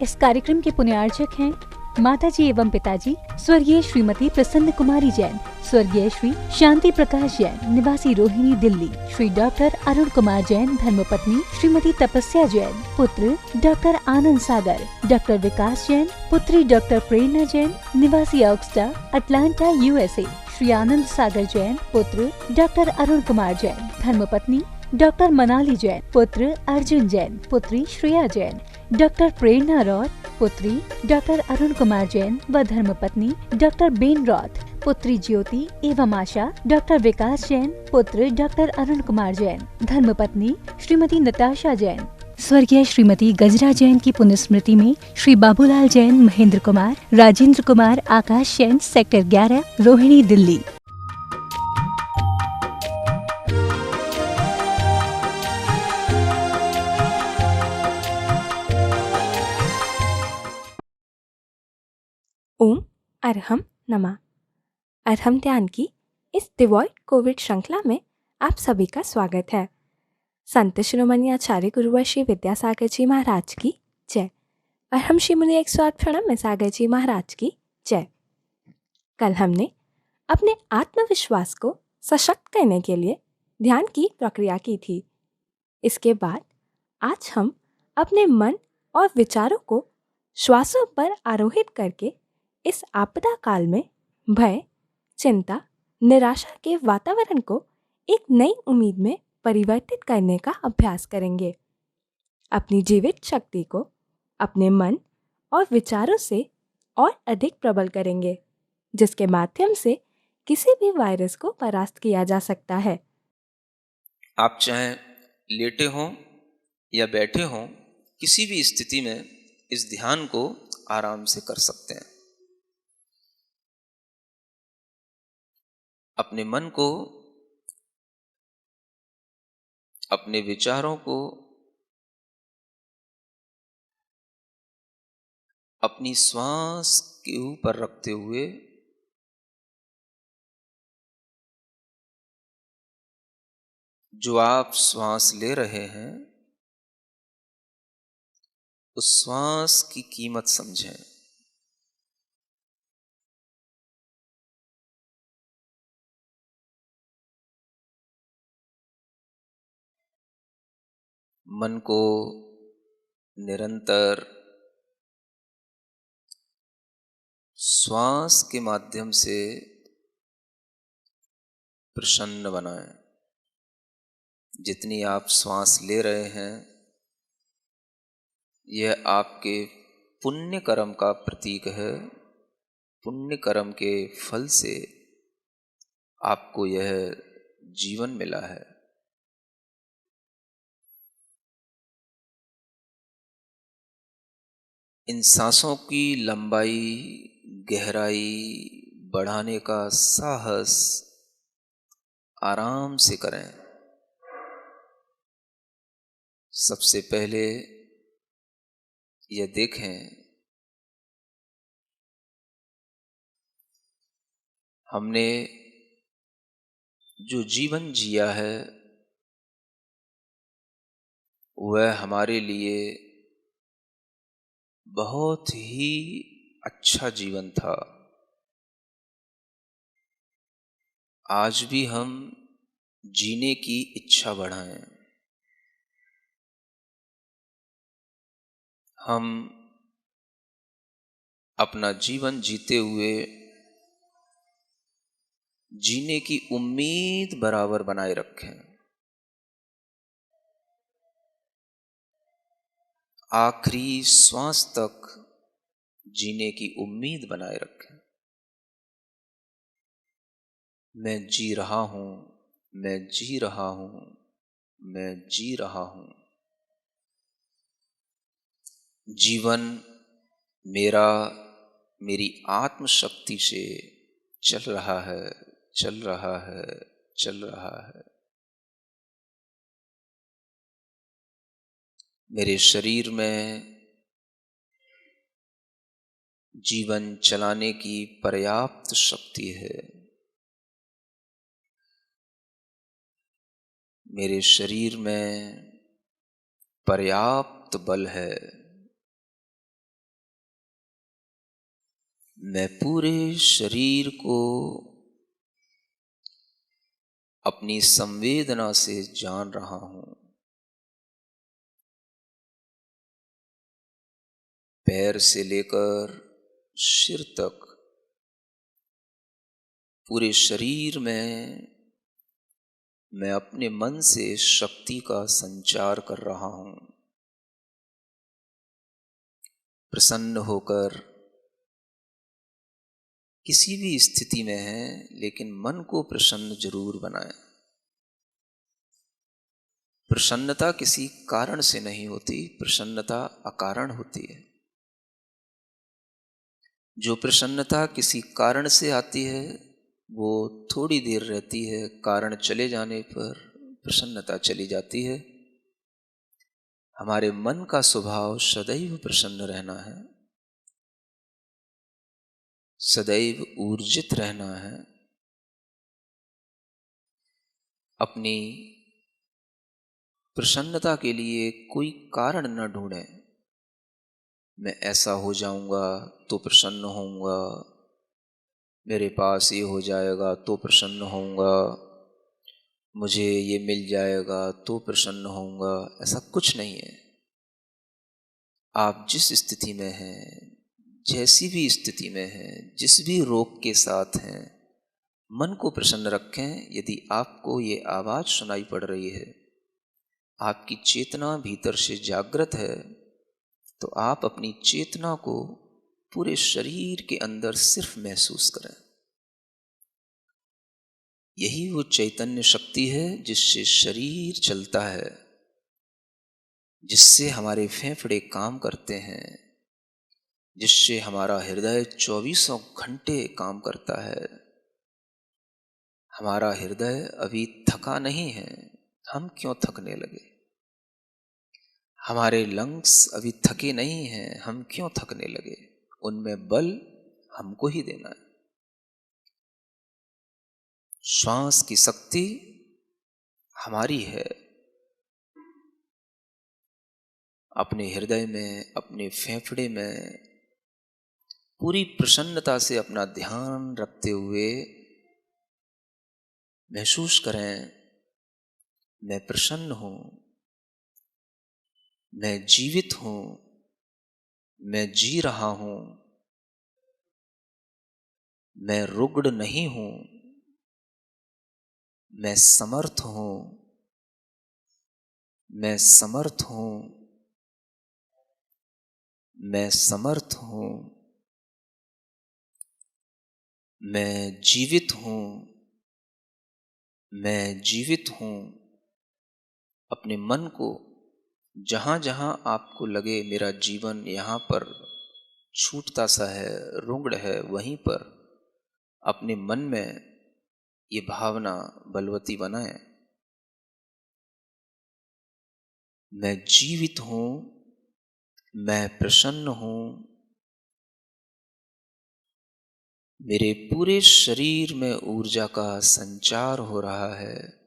इस कार्यक्रम के पुण्यार्चक हैं माताजी एवं पिताजी स्वर्गीय श्रीमती प्रसन्न कुमारी जैन, स्वर्गीय श्री शांति प्रकाश जैन निवासी रोहिणी दिल्ली, श्री डॉक्टर अरुण कुमार जैन धर्मपत्नी श्रीमती तपस्या जैन, पुत्र डॉक्टर आनंद सागर, डॉक्टर विकास जैन, पुत्री डॉक्टर प्रेरणा जैन निवासी ऑक्सटा अटलांटा यूएसए, श्री आनंद सागर जैन, पुत्र डॉक्टर अरुण कुमार जैन, धर्मपत्नी डॉक्टर मनाली जैन, पुत्र अर्जुन जैन, पुत्री श्रेया जैन, डॉक्टर प्रेरणा रॉथ, पुत्री डॉक्टर अरुण कुमार जैन व धर्मपत्नी डॉक्टर बेन रॉथ, पुत्री ज्योति एवं आशा, डॉक्टर विकास जैन, पुत्र डॉक्टर अरुण कुमार जैन, धर्मपत्नी श्रीमती नताशा जैन, स्वर्गीय श्रीमती गजरा जैन की पुण्यस्मृति में श्री बाबूलाल जैन, महेंद्र कुमार, राजेंद्र कुमार, आकाश जैन, सेक्टर 11, रोहिणी दिल्ली। ओम अरहम नमः। अरहम ध्यान की इस डिवॉइड कोविड श्रृंखला में आप सभी का स्वागत है। संत शिरोमणि आचार्य गुरुवर श्री विद्यासागर जी महाराज की जय। अरहम श्री मुनि 108 प्रणम में सागर जी महाराज की जय। कल हमने अपने आत्मविश्वास को सशक्त करने के लिए ध्यान की प्रक्रिया की थी। इसके बाद आज हम अपने मन और विचारों को श्वासों पर आरोहित करके इस आपदा काल में भय, चिंता, निराशा के वातावरण को एक नई उम्मीद में परिवर्तित करने का अभ्यास करेंगे। अपनी जीवित शक्ति को अपने मन और विचारों से और अधिक प्रबल करेंगे, जिसके माध्यम से किसी भी वायरस को परास्त किया जा सकता है। आप चाहे लेटे हों या बैठे हों, किसी भी स्थिति में इस ध्यान को आराम से कर सकते हैं। अपने मन को, अपने विचारों को अपनी श्वास के ऊपर रखते हुए जो आप श्वास ले रहे हैं उस श्वास की कीमत समझें। मन को निरंतर श्वास के माध्यम से प्रसन्न बनाएं। जितनी आप श्वास ले रहे हैं यह आपके पुण्य कर्म का प्रतीक है। पुण्य कर्म के फल से आपको यह जीवन मिला है। इन सांसों की लंबाई, गहराई बढ़ाने का साहस आराम से करें। सबसे पहले यह देखें हमने जो जीवन जिया है वह हमारे लिए बहुत ही अच्छा जीवन था। आज भी हम जीने की इच्छा बढ़ाएं। हम अपना जीवन जीते हुए जीने की उम्मीद बराबर बनाए रखें। आखिरी श्वास तक जीने की उम्मीद बनाए रखें। मैं जी रहा हूं, मैं जी रहा हूं, मैं जी रहा हूं। जीवन मेरा मेरी आत्मशक्ति से चल रहा है, चल रहा है, चल रहा है। मेरे शरीर में जीवन चलाने की पर्याप्त शक्ति है। मेरे शरीर में पर्याप्त बल है। मैं पूरे शरीर को अपनी संवेदना से जान रहा हूं। पैर से लेकर सिर तक पूरे शरीर में मैं अपने मन से शक्ति का संचार कर रहा हूं। प्रसन्न होकर किसी भी स्थिति में है, लेकिन मन को प्रसन्न जरूर बनाएं। प्रसन्नता किसी कारण से नहीं होती, प्रसन्नता अकारण होती है। जो प्रसन्नता किसी कारण से आती है वो थोड़ी देर रहती है, कारण चले जाने पर प्रसन्नता चली जाती है। हमारे मन का स्वभाव सदैव प्रसन्न रहना है, सदैव ऊर्जित रहना है। अपनी प्रसन्नता के लिए कोई कारण न ढूंढें। मैं ऐसा हो जाऊंगा तो प्रसन्न होऊंगा, मेरे पास ये हो जाएगा तो प्रसन्न होऊंगा, मुझे ये मिल जाएगा तो प्रसन्न होऊंगा। ऐसा कुछ नहीं है। आप जिस स्थिति में हैं, जैसी भी स्थिति में हैं, जिस भी रोग के साथ हैं, मन को प्रसन्न रखें। यदि आपको ये आवाज़ सुनाई पड़ रही है, आपकी चेतना भीतर से जागृत है, तो आप अपनी चेतना को पूरे शरीर के अंदर सिर्फ महसूस करें। यही वो चैतन्य शक्ति है जिससे शरीर चलता है, जिससे हमारे फेफड़े काम करते हैं, जिससे हमारा हृदय 24 घंटे काम करता है। हमारा हृदय अभी थका नहीं है, हम क्यों थकने लगे? हमारे लंग्स अभी थके नहीं हैं, हम क्यों थकने लगे? उनमें बल हमको ही देना है। श्वास की शक्ति हमारी है। अपने हृदय में, अपने फेफड़े में पूरी प्रसन्नता से अपना ध्यान रखते हुए महसूस करें, मैं प्रसन्न हूं, मैं जीवित हूं, मैं जी रहा हूं, मैं रुग्ण नहीं हूं, मैं समर्थ हूं, मैं समर्थ हूं, मैं समर्थ हूं, मैं जीवित हूं, मैं जीवित हूं। अपने मन को जहां जहां आपको लगे मेरा जीवन यहाँ पर छूटता सा है, रुग्ण है, वहीं पर अपने मन में ये भावना बलवती बनाएं। मैं जीवित हूं, मैं प्रसन्न हूं, मेरे पूरे शरीर में ऊर्जा का संचार हो रहा है।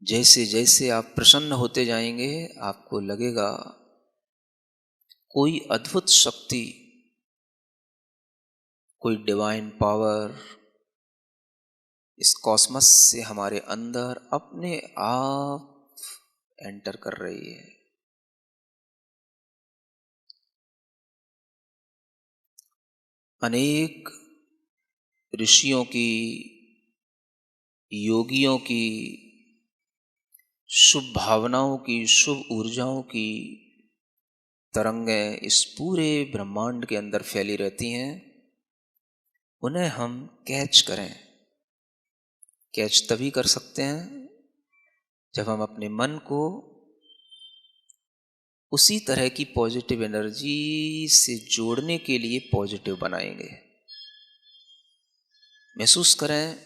जैसे जैसे आप प्रसन्न होते जाएंगे, आपको लगेगा कोई अद्भुत शक्ति, कोई डिवाइन पावर इस कॉस्मस से हमारे अंदर अपने आप एंटर कर रही है। अनेक ऋषियों की, योगियों की, शुभ भावनाओं की, शुभ ऊर्जाओं की तरंगें इस पूरे ब्रह्मांड के अंदर फैली रहती हैं। उन्हें हम कैच करें। कैच तभी कर सकते हैं जब हम अपने मन को उसी तरह की पॉजिटिव एनर्जी से जोड़ने के लिए पॉजिटिव बनाएंगे। महसूस करें,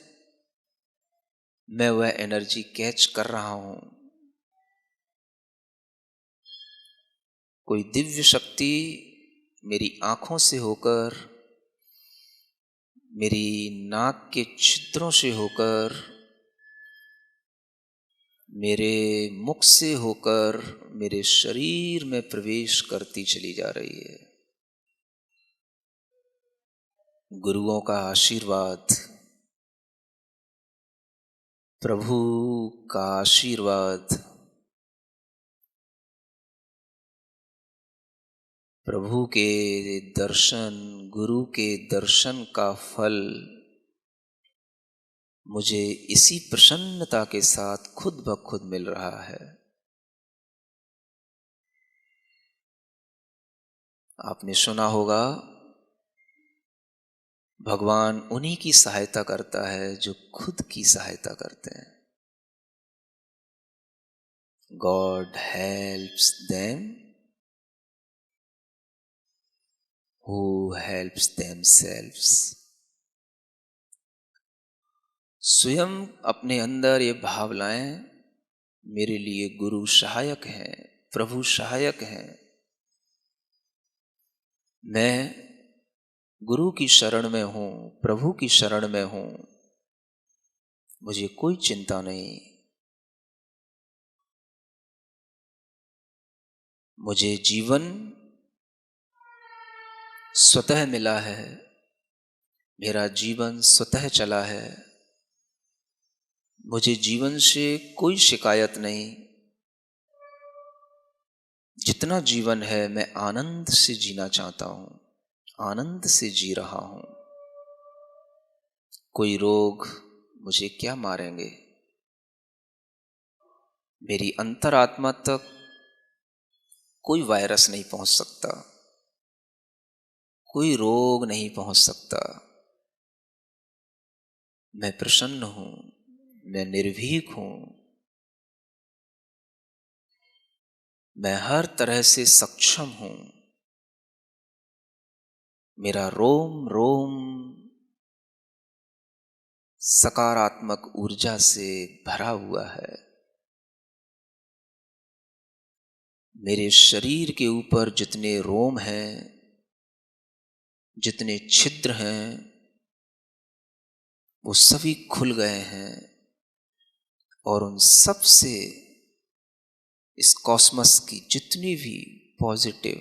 मैं वह एनर्जी कैच कर रहा हूं। कोई दिव्य शक्ति मेरी आंखों से होकर, मेरी नाक के छिद्रों से होकर मेरे मुख से होकर मेरे शरीर में प्रवेश करती चली जा रही है। गुरुओं का आशीर्वाद, प्रभु का आशीर्वाद, प्रभु के दर्शन, गुरु के दर्शन का फल मुझे इसी प्रसन्नता के साथ खुद ब खुद मिल रहा है। आपने सुना होगा, भगवान उन्हीं की सहायता करता है जो खुद की सहायता करते हैं। God helps them who helps themselves। स्वयं अपने अंदर ये भाव लाएं, मेरे लिए गुरु सहायक हैं, प्रभु सहायक हैं। मैं गुरु की शरण में हूं, प्रभु की शरण में हूं, मुझे कोई चिंता नहीं। मुझे जीवन स्वतः मिला है, मेरा जीवन स्वतः चला है, मुझे जीवन से कोई शिकायत नहीं। जितना जीवन है मैं आनंद से जीना चाहता हूं, आनंद से जी रहा हूं। कोई रोग मुझे क्या मारेंगे? मेरी अंतरात्मा तक कोई वायरस नहीं पहुंच सकता, कोई रोग नहीं पहुंच सकता। मैं प्रसन्न हूं, मैं निर्भीक हूं, मैं हर तरह से सक्षम हूं। मेरा रोम रोम सकारात्मक ऊर्जा से भरा हुआ है। मेरे शरीर के ऊपर जितने रोम हैं, जितने छिद्र हैं, वो सभी खुल गए हैं और उन सब से इस कॉस्मस की जितनी भी पॉजिटिव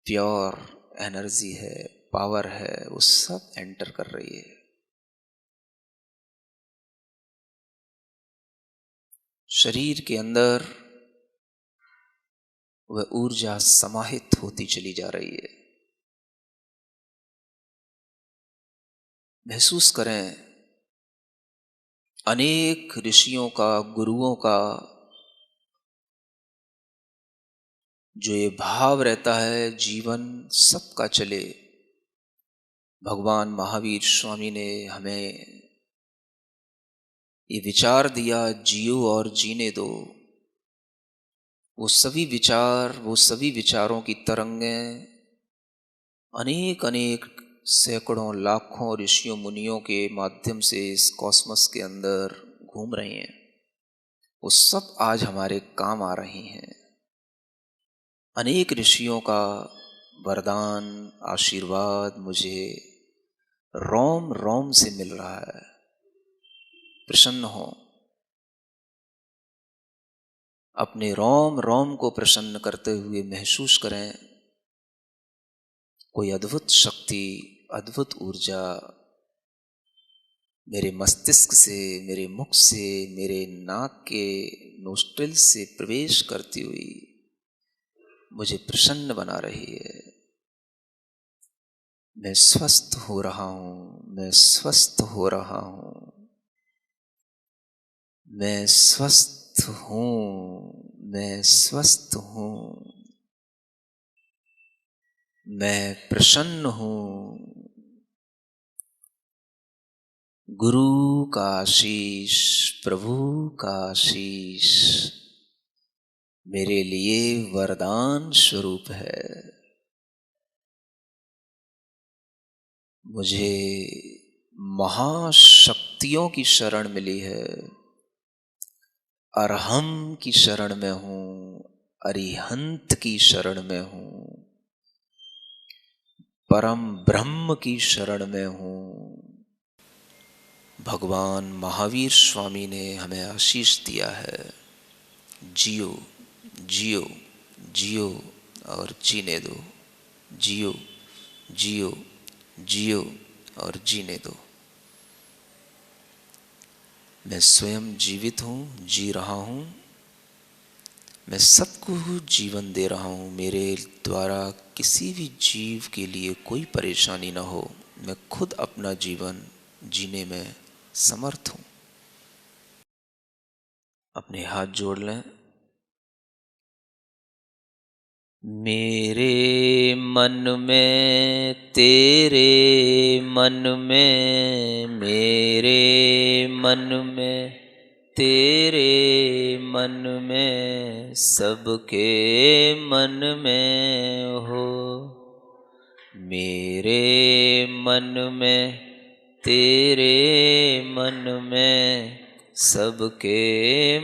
प्योर एनर्जी है, पावर है, वो सब एंटर कर रही है। शरीर के अंदर वह ऊर्जा समाहित होती चली जा रही है। महसूस करें, अनेक ऋषियों का, गुरुओं का जो ये भाव रहता है जीवन सबका चले। भगवान महावीर स्वामी ने हमें ये विचार दिया, जियो और जीने दो। वो सभी विचार, वो सभी विचारों की तरंगें अनेक अनेक सैकड़ों लाखों ऋषियों मुनियों के माध्यम से इस कॉस्मस के अंदर घूम रही हैं। वो सब आज हमारे काम आ रही हैं। अनेक ऋषियों का वरदान, आशीर्वाद मुझे रोम रोम से मिल रहा है। प्रसन्न हो, अपने रोम रोम को प्रसन्न करते हुए महसूस करें, कोई अद्भुत शक्ति, अद्भुत ऊर्जा मेरे मस्तिष्क से, मेरे मुख से, मेरे नाक के नोस्ट्रिल से प्रवेश करती हुई मुझे प्रसन्न बना रही है। मैं स्वस्थ हो रहा हूं, मैं स्वस्थ हो रहा हूं, मैं स्वस्थ हूं, मैं स्वस्थ हूं, मैं प्रसन्न हूं। गुरु का आशीष, प्रभु का आशीष मेरे लिए वरदान स्वरूप है। मुझे महाशक्तियों की शरण मिली है। अरहम की शरण में हूं, अरिहंत की शरण में हूं, परम ब्रह्म की शरण में हूं। भगवान महावीर स्वामी ने हमें आशीष दिया है, जियो जियो जियो और जीने दो, जियो जियो जियो और जीने दो। मैं स्वयं जीवित हूँ, जी रहा हूँ, मैं सबको जीवन दे रहा हूँ। मेरे द्वारा किसी भी जीव के लिए कोई परेशानी न हो। मैं खुद अपना जीवन जीने में समर्थ हूँ। अपने हाथ जोड़ लें। मेरे मन में, तेरे मन में, मेरे मन में, तेरे मन में, सबके मन में हो। मेरे मन में, तेरे मन में, सबके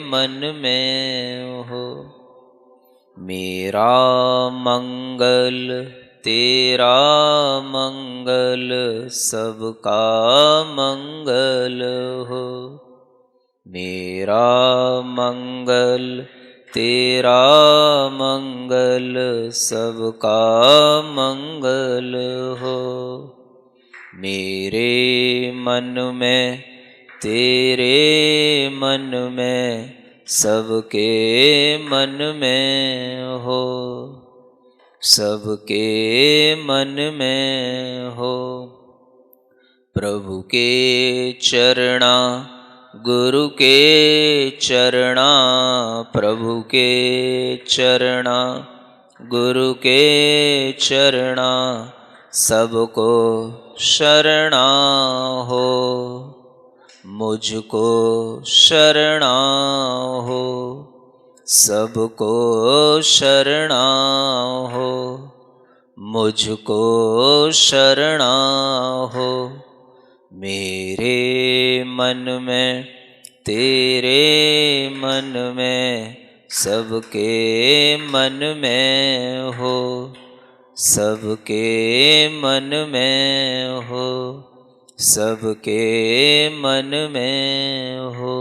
मन में हो। मेरा मंगल, तेरा मंगल, सबका मंगल हो। मेरा मंगल, तेरा मंगल, सबका मंगल हो। मेरे मन में, तेरे मन में, सबके मन में हो। सबके मन में हो। प्रभु के चरणा, गुरु के चरणा, प्रभु के चरणा, गुरु के चरणा, सबको शरणा हो। मुझको शरणा हो, सबको शरणा हो। मुझको शरणा हो। मेरे मन में, तेरे मन में, सबके मन में हो। सबके मन में हो। सबके मन में हो।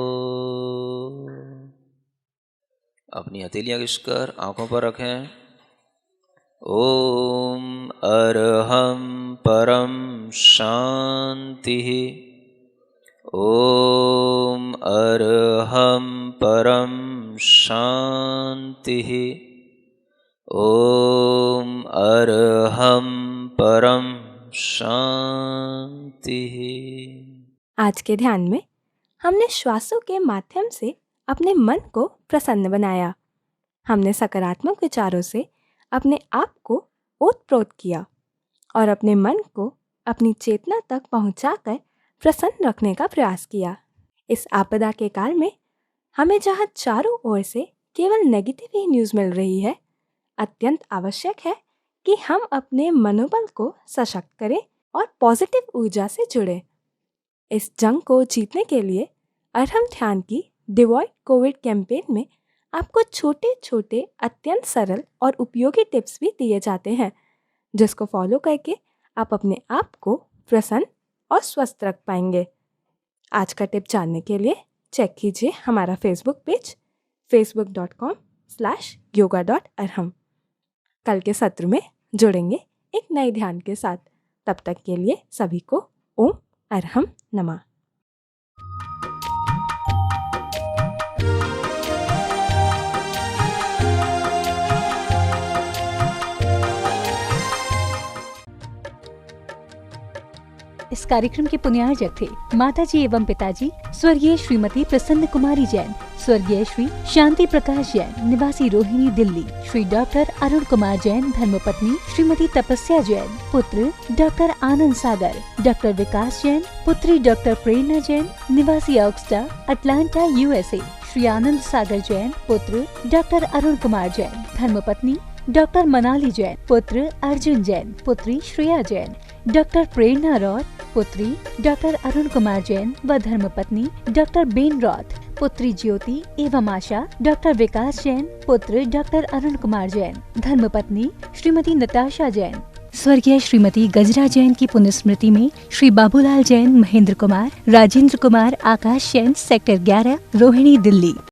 अपनी हथेलियां घिसकर आंखों पर रखें। ओम अरहं परम शांति। ओम अरहं परम शांति। ओम अरहं परम शांति। आज के ध्यान में हमने श्वासों के माध्यम से अपने मन को प्रसन्न बनाया। हमने सकारात्मक विचारों से अपने आप को ओतप्रोत किया और अपने मन को अपनी चेतना तक पहुंचाकर प्रसन्न रखने का प्रयास किया। इस आपदा के काल में हमें जहां चारों ओर से केवल नेगेटिव ही न्यूज़ मिल रही है, अत्यंत आवश्यक है कि हम अपने मनोबल को सशक्त करें और पॉजिटिव ऊर्जा से जुड़ें। इस जंग को जीतने के लिए अरहम ध्यान की डिवॉइड कोविड कैंपेन में आपको छोटे छोटे अत्यंत सरल और उपयोगी टिप्स भी दिए जाते हैं, जिसको फॉलो करके आप अपने आप को प्रसन्न और स्वस्थ रख पाएंगे। आज का टिप जानने के लिए चेक कीजिए हमारा फेसबुक पेज facebook.com/yoga.arham। कल के सत्र में जुड़ेंगे एक नए ध्यान के साथ। तब तक के लिए सभी को ओम अरहम नमः। इस कार्यक्रम के पुण्यार्जक थे माताजी एवं पिताजी स्वर्गीय श्रीमती प्रसन्न कुमारी जैन, स्वर्गीय श्री शांति प्रकाश जैन, निवासी रोहिणी दिल्ली, श्री डॉक्टर अरुण कुमार जैन, धर्मपत्नी श्रीमती तपस्या जैन, पुत्र डॉक्टर आनंद सागर, डॉक्टर विकास जैन, पुत्री डॉक्टर प्रेरणा जैन, निवासी ऑक्सटा, अटलांटा, यूएसए, श्री आनंद सागर जैन, पुत्र डॉक्टर अरुण कुमार जैन, धर्मपत्नी डॉक्टर मनाली जैन, पुत्र अर्जुन जैन, पुत्री श्रेया जैन, डॉक्टर प्रेरणा रॉथ, पुत्री डॉक्टर अरुण कुमार जैन व धर्मपत्नी डॉक्टर बेन रॉथ, पुत्री ज्योति एवं आशा, डॉक्टर विकास जैन, पुत्र डॉक्टर अरुण कुमार जैन, धर्मपत्नी श्रीमती नताशा जैन, स्वर्गीय श्रीमती गजरा जैन की पुण्य स्मृति में श्री बाबूलाल जैन, महेंद्र कुमार, राजेंद्र कुमार, आकाश जैन, सेक्टर 11, रोहिणी, दिल्ली।